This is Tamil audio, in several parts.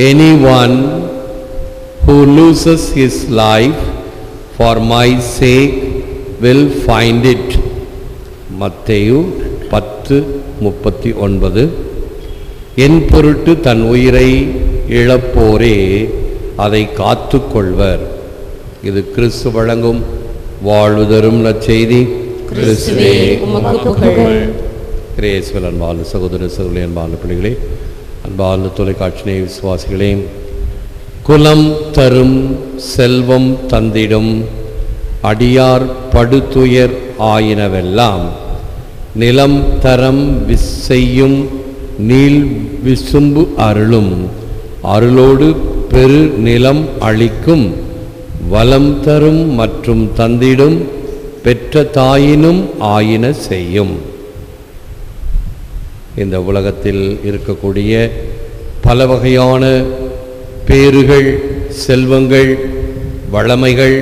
anyone who loses his life for my sake will find it. மத்தேயு 10:39. என் பொருட்டு தன் உயிரை இழப்போரே அதை காத்து கொள்வர். இது கிறிஸ்து வழங்கும் வாழ்வு தரும் நற்செய்தி. கிறிஸ்துவே உமக்கு புகழ். கிறிஸ்துவில் அன்பார்ந்த சகோதர சகோதரி, அன்பார்ந்த பிள்ளைகளே, அன்பார்ந்த தொலைக்காட்சி விசுவாசிகளே, குலம் தரும் செல்வம் தந்திடும் அடியார் படுதுயர் ஆயினவெல்லாம் நிலம் தரம் செய்யும் நீள் விசும்பு அருளும் அருளோடு பெரு நிலம் அளிக்கும் வளம் தரும் மற்றும் தந்திடும் பெற்ற தாயினும் ஆயின செய்யும். இந்த உலகத்தில் இருக்கக்கூடிய பல வகையான பேறுகள், செல்வங்கள், வளமைகள்,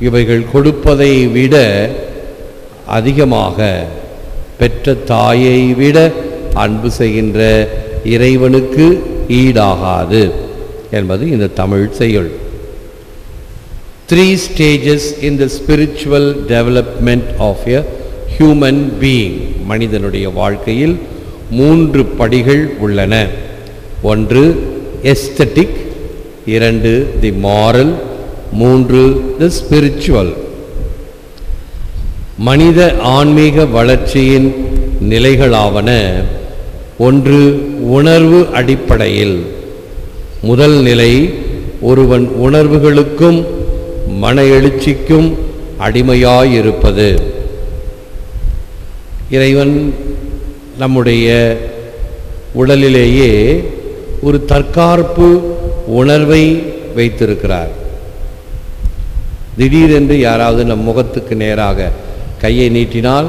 இவைகள் கொடுப்பதை விட அதிகமாக பெற்ற தாயை விட அன்பு செய்கின்ற இறைவனுக்கு ஈடாகாது என்பது இந்த தமிழ் செய்யுள். 3 stages in the spiritual development of a human being. மனிதனுடைய வாழ்க்கையில் 3 படிகள் உள்ளன. 1 எஸ்தட்டிக், 2 தி மாரல், 3 தி ஸ்பிரிச்சுவல். மனித ஆன்மீக வளர்ச்சியின் நிலைகளாவன. 1 உணர்வு அடிப்படையில். முதல் நிலை ஒருவன் உணர்வுகளுக்கும் மன எழுச்சிக்கும் அடிமையாயிருப்பது. இறைவன் நம்முடைய உடலிலேயே ஒரு தற்காப்பு உணர்வை வைத்திருக்கிறார். திடீரென்று யாராவது நம் முகத்துக்கு நேராக கையை நீட்டினால்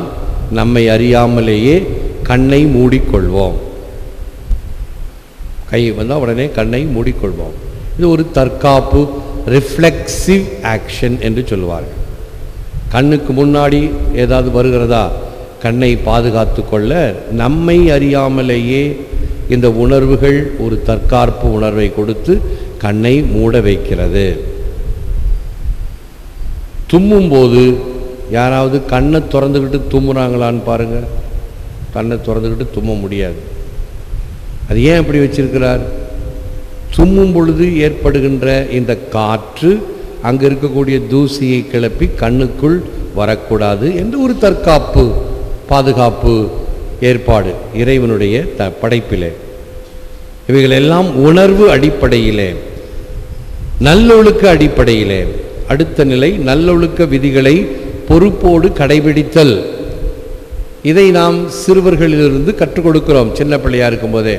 நம்மை அறியாமலேயே கண்ணை மூடிக்கொள்வோம். கை வந்தால் உடனே கண்ணை மூடிக்கொள்வோம். இது ஒரு தற்காப்பு, ரிஃப்ளெக்சிவ் ஆக்ஷன் என்று சொல்லுவார்கள். கண்ணுக்கு முன்னாடி ஏதாவது வருகிறதா, கண்ணை பாதுகாத்து கொள்ள நம்மை அறியாமலேயே இந்த உணர்வுகள் ஒரு தற்காப்பு உணர்வை கொடுத்து கண்ணை மூட வைக்கிறது. தும்மும்போது யாராவது கண்ணை திறந்துக்கிட்டு தும்முறாங்களான்னு பாருங்கள். கண்ணை திறந்துக்கிட்டு தும்ம முடியாது. அது ஏன் அப்படி வச்சிருக்கிறார்? தும்மும் பொழுது ஏற்படுகின்ற இந்த காற்று அங்கே இருக்கக்கூடிய தூசியை கிளப்பி கண்ணுக்குள் வரக்கூடாது என்று ஒரு தற்காப்பு, பாதுகாப்பு ஏற்பாடு இறைவனுடைய படைப்பிலே. இவைகள் எல்லாம் உணர்வு அடிப்படையிலே, நல்லொழுக்க அடிப்படையிலே. அடுத்த நிலை நல்லொழுக்க விதிகளை பொறுப்போடு கடைபிடித்தல். இதை நாம் சிறுவர்களிலிருந்து கற்றுக் கொடுக்கிறோம். சின்ன பிள்ளையா இருக்கும்போதே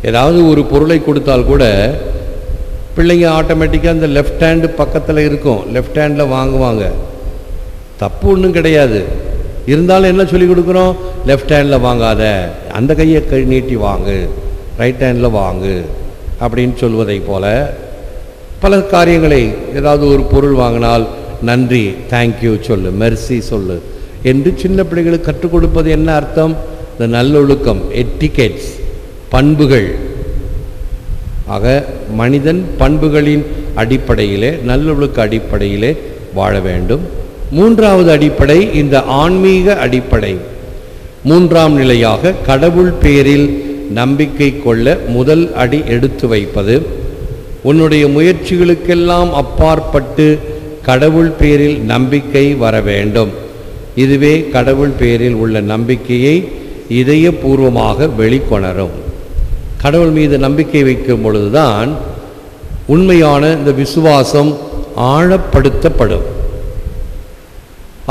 ஏதாவது ஒரு பொருளை கொடுத்தால் கூட பிள்ளைங்க ஆட்டோமேட்டிக்காக இந்த லெஃப்ட் ஹேண்டு பக்கத்தில் இருக்கும், லெஃப்ட் ஹேண்டில் வாங்குவாங்க. தப்பு ஒன்றும் கிடையாது. இருந்தாலும் என்ன சொல்லி கொடுக்குறோம்? லெஃப்ட் ஹேண்டில் வாங்காத, அந்த கையை நீட்டி வாங்கு, ரைட் ஹேண்டில் வாங்கு அப்படின்னு சொல்வதை போல பல காரியங்களை, ஏதாவது ஒரு பொருள் வாங்கினால் நன்றி, தேங்க்யூ சொல்லு, மெர்சி சொல்லு என்று சின்ன பிள்ளைகளுக்கு கற்றுக் கொடுப்பது என்ன அர்த்தம்? இந்த நல்லொழுக்கம், எட்டிகேட்ஸ், பண்புகள். ஆக மனிதன் பண்புகளின் அடிப்படையிலே, நல்லொழுக்க அடிப்படையிலே வாழ வேண்டும். 3வது அடிப்படை இந்த ஆன்மீக அடிப்படை. 3ஆம் நிலையாக கடவுள் பேரில் நம்பிக்கை கொள்ள முதல் அடி எடுத்து வைப்பது. உன்னுடைய முயற்சிகளுக்கெல்லாம் அப்பாற்பட்டு கடவுள் பேரில் நம்பிக்கை வர வேண்டும். இதுவே கடவுள் பேரில் உள்ள நம்பிக்கையை இதயபூர்வமாக வெளிக்கொணரும். கடவுள் மீது நம்பிக்கை வைக்கும் பொழுதுதான் உண்மையான இந்த விசுவாசம் ஆழப்படுத்தப்படும்.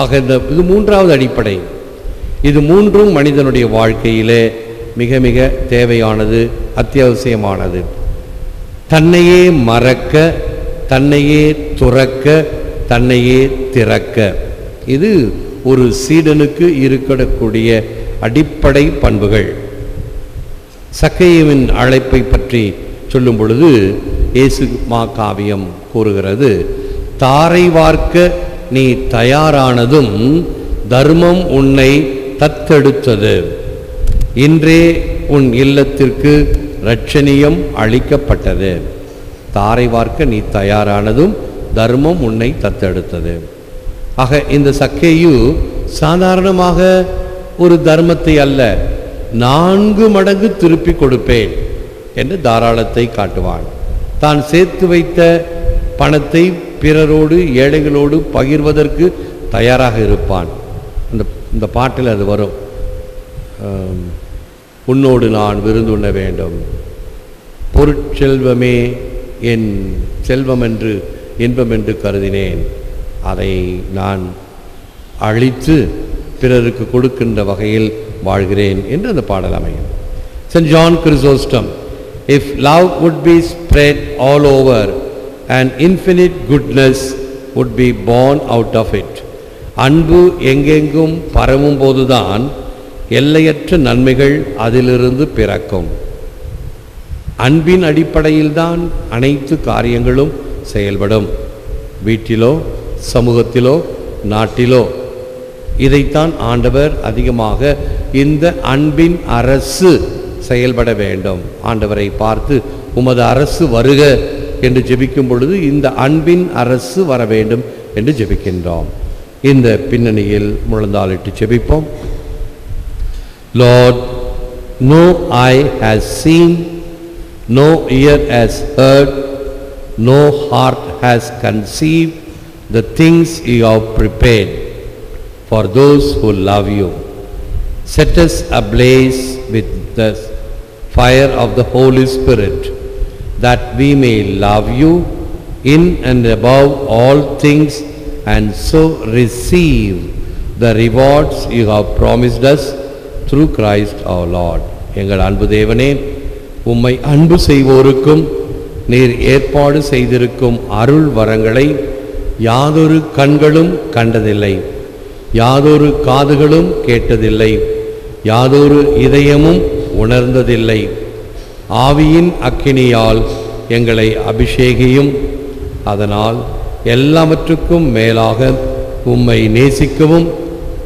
ஆக இது 3வது அடிப்படை. இது 3ம் மனிதனுடைய வாழ்க்கையிலே மிக மிக தேவையானது, அத்தியாவசியமானது. தன்னையே மறக்க, தன்னையே துறக்க, தன்னையே திறக்க. இது ஒரு சீடனுக்கு இருக்கக்கூடிய அடிப்படை பண்புகள். சக்கேயுவின் அழைப்பை பற்றி சொல்லும் பொழுது இயேசு காவியம் கூறுகிறது, தாரை வார்க்க நீ தயாரானதும் தர்மம் உன்னை தத்தெடுத்தது. இன்றே உன் இல்லத்திற்கு இரட்சணியம் அளிக்கப்பட்டது. தாரை வார்க்க நீ தயாரானதும் தர்மம் உன்னை தத்தெடுத்தது. ஆக இந்த சக்கேயு சாதாரணமாக ஒரு தர்மத்தை அல்ல, 4 மடங்கு திருப்பி கொடுப்பேன் என்று தாராளத்தை காட்டுவான். தான் சேர்த்து வைத்த பணத்தை பிறரோடு ஏழைகளோடு பகிர்வதற்கு தயாராக இருப்பான். இந்த பாட்டில் அது வரும், உன்னோடு நான் விருந்துண்ண வேண்டும், பொருட்செல்வமே என் செல்வம் என்று இன்பம் என்று கருதினேன், அதை நான் அழித்து பிறருக்கு கொடுக்கின்ற வகையில் வாழ்கிறேன் என்று அந்த பாடல் அமையும். St. John Chrysostom, if love would be spread all over, an infinite goodness would be born out of it. அன்பு எங்கெங்கும் பரவும் போதுதான் எல்லையற்ற நன்மைகள் அதிலிருந்து பிறக்கும். அன்பின் அடிப்படையில்தான் அனைத்து காரியங்களும் செயல்படும். வீட்டிலோ சமூகத்திலோ நாட்டிலோ இதைத்தான் ஆண்டவர் அதிகமாக இந்த அன்பின் அரசு செயல்பட வேண்டும். ஆண்டவரை பார்த்து உமது அரசு வருக என்று ஜெபிக்கும் பொழுது இந்த அன்பின் அரசு வர வேண்டும் என்று ஜெபிக்கின்றோம். இந்த பின்னணியில் முழந்தாளிட்டு ஜெபிப்போம். Lord, no eye has seen, no ear has heard, no heart has conceived the things you have prepared for those who love you. Set us ablaze with the fire of the Holy Spirit, that we may love you in and above all things, and so receive the rewards you have promised us through Christ our Lord. எங்கள் அன்பு தேவனே, உம்மை அன்பு செய்வோருக்கும் நீர் ஏற்பாடு செய்திருக்கும் அருள் வரங்களை யாதொரு கண்களும் கண்டதில்லை, யாதொரு காதுகளும் கேட்டதில்லை, யாதொரு இதயமும் உணர்ந்ததில்லை. ஆவியின் அக்கினியால் எங்களை அபிஷேகியும், அதனால் எல்லாவற்றுக்கும் மேலாக உம்மை நேசிக்கவும்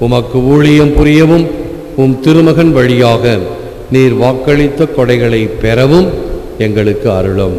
உமக்கு ஊழியம் புரியவும் உம் திருமகன் வழியாக நீர் வாக்களித்த கொடைகளை பெறவும் எங்களுக்கு அருளும்.